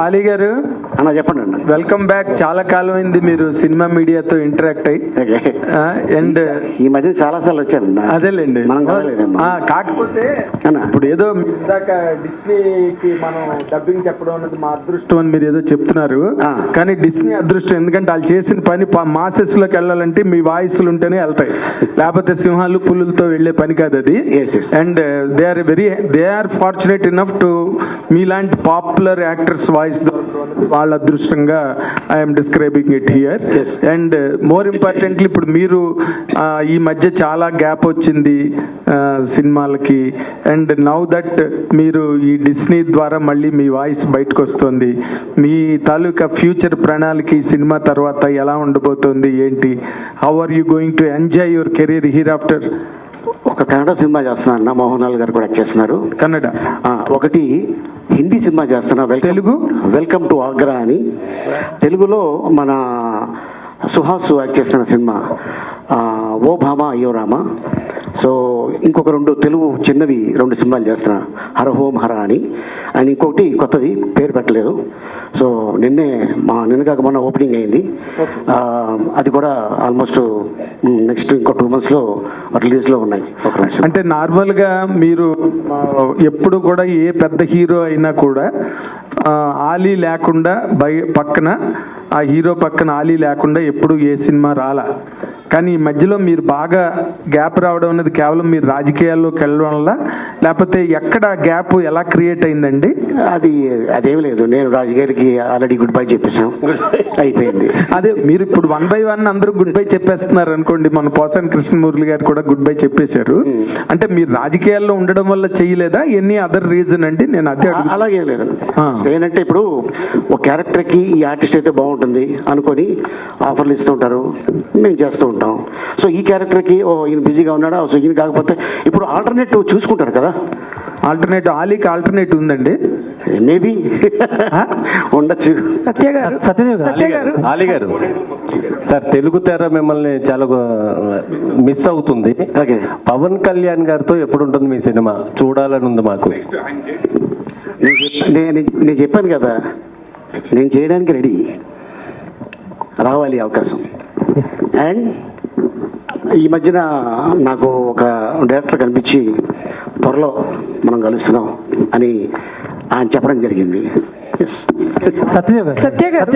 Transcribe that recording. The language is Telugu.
ఆలీ గారు అన్న చెప్పండి అన్న. Welcome back. చాలా కాలం అయింది మీరు సినిమా మీడియాతో ఇంటరాక్ట్ అయ్యి. అండ్ ఈ మధ్య చాలా సార్లు వచ్చాను. అదేలేండి, కాకపోతే ఇప్పుడు ఏదో ఇందాక డిస్నీకి మనం డబ్బింగ్ చెప్పడం అన్నది మా అదృష్టం అని మీరు ఏదో చెప్తున్నారు, కానీ డిస్నీ అదృష్టం. ఎందుకంటే వాళ్ళు చేసిన పని మాసెస్ లోకి వెళ్ళాలంటే మీ వాయిస్లు ఉంటేనే వెళ్తాయి, లేకపోతే సింహాలు పులులతో వెళ్లే పని కాదు అది. And they are fortunate enough to మీలాంటి పాపులర్ యాక్టర్స్ వాయిస్ వాళ్ళ అదృష్టంగా I'm describing it here. And more importantly ఇప్పుడు మీరు ఈ మధ్య చాలా గ్యాప్ వచ్చింది సినిమాలకి, అండ్ నౌ దట్ మీరు ఈ డిస్నీ ద్వారా మళ్ళీ మీ వాయిస్ బయటకు వస్తుంది. మీ తాలూకా ఫ్యూచర్ ప్రణాళిక ఈ సినిమా తర్వాత ఎలా ఉండబోతుంది ఏంటి? How are you going to enjoy your career here after? ఒక కన్నడ సినిమా చేస్తున్నా అన్న, మోహన్ లాల్ గారు కూడా యాక్ట్ చేస్తున్నారు. కన్నడ ఒకటి హిందీ సినిమా చేస్తున్నా, తెలుగు వెల్కమ్ టు ఆగ్రా అని. తెలుగులో మన సుహాస్ యాక్ట్ చేస్తున్న సినిమా ఓ భామ అయ్యో రామ. సో ఇంకొక తెలుగు చిన్నవి 2 సినిమాలు చేస్తున్నా, హర హోం హర అని. అండ్ ఇంకొకటి కొత్తది పేరు పెట్టలేదు. సో నిన్న కాక మొన్న ఓపెనింగ్ అయింది. అది కూడా ఆల్మోస్ట్ నెక్స్ట్ ఇంకో 2 monthsలో రిలీజ్లో ఉన్నాయి. అంటే నార్మల్గా మీరు ఎప్పుడు కూడా ఏ పెద్ద హీరో అయినా కూడా ఆలీ లేకుండా పక్కన ఆ హీరో పక్కన ఆలీ లేకుండా ఎప్పుడు ఏ సినిమా రాలా. కానీ ఈ మధ్యలో మీరు బాగా గ్యాప్ రావడం అనేది కేవలం మీరు రాజకీయాల్లోకి వెళ్ళడం వల్ల, లేకపోతే ఎక్కడ గ్యాప్ ఎలా క్రియేట్ అయిందండి? అదేమి లేదు, నేను రాజకీయాలకి ఆల్రెడీ గుడ్ బై చెప్పేసాం, అయిపోయింది. అదే మీరు ఇప్పుడు 1 by 1 అందరూ గుడ్ బై చెప్పేస్తున్నారు అనుకోండి. మన పోసాని కృష్ణమూర్తి గారు కూడా గుడ్ బై చెప్పేశారు. అంటే మీరు రాజకీయాల్లో ఉండడం వల్ల చేయలేదా, ఎనీ అదర్ రీజన్ అండి? నేను అదే అలాగే లేదు. ఏంటంటే ఇప్పుడు ఒక క్యారెక్టర్ కి ఈ ఆర్టిస్ట్ అయితే బాగుంటుంది అనుకొని ఆఫర్లు ఇస్తూ ఉంటారు, మేము చేస్తూ ఉంటాం. సో ఈ క్యారెక్టర్ కి ఈయన బిజీగా ఉన్నాడా, సో ఈయన కాకపోతే ఇప్పుడు ఆల్టర్నేటివ్ చూసుకుంటారు కదా. ఆల్టర్నేటివ్ ఆలీకి ఆల్టర్నేటివ్ ఉందండి, మేబీ ఉండొచ్చు. ఆలీ గారు సార్, తెలుగు తెర మిమ్మల్ని చాలా మిస్ అవుతుంది. పవన్ కళ్యాణ్ గారితో ఎప్పుడు ఉంటుంది మీ సినిమా? చూడాలని ఉంది మాకు. నేను చెప్పాను కదా, నేను చేయడానికి రెడీ, రావాలి అవకాశం. అండ్ ఈ మధ్యన నాకు ఒక డైరెక్టర్ కనిపించి త్వరలో మనం కలుస్తున్నాం అని ఆయన చెప్పడం జరిగింది. సత్య గారు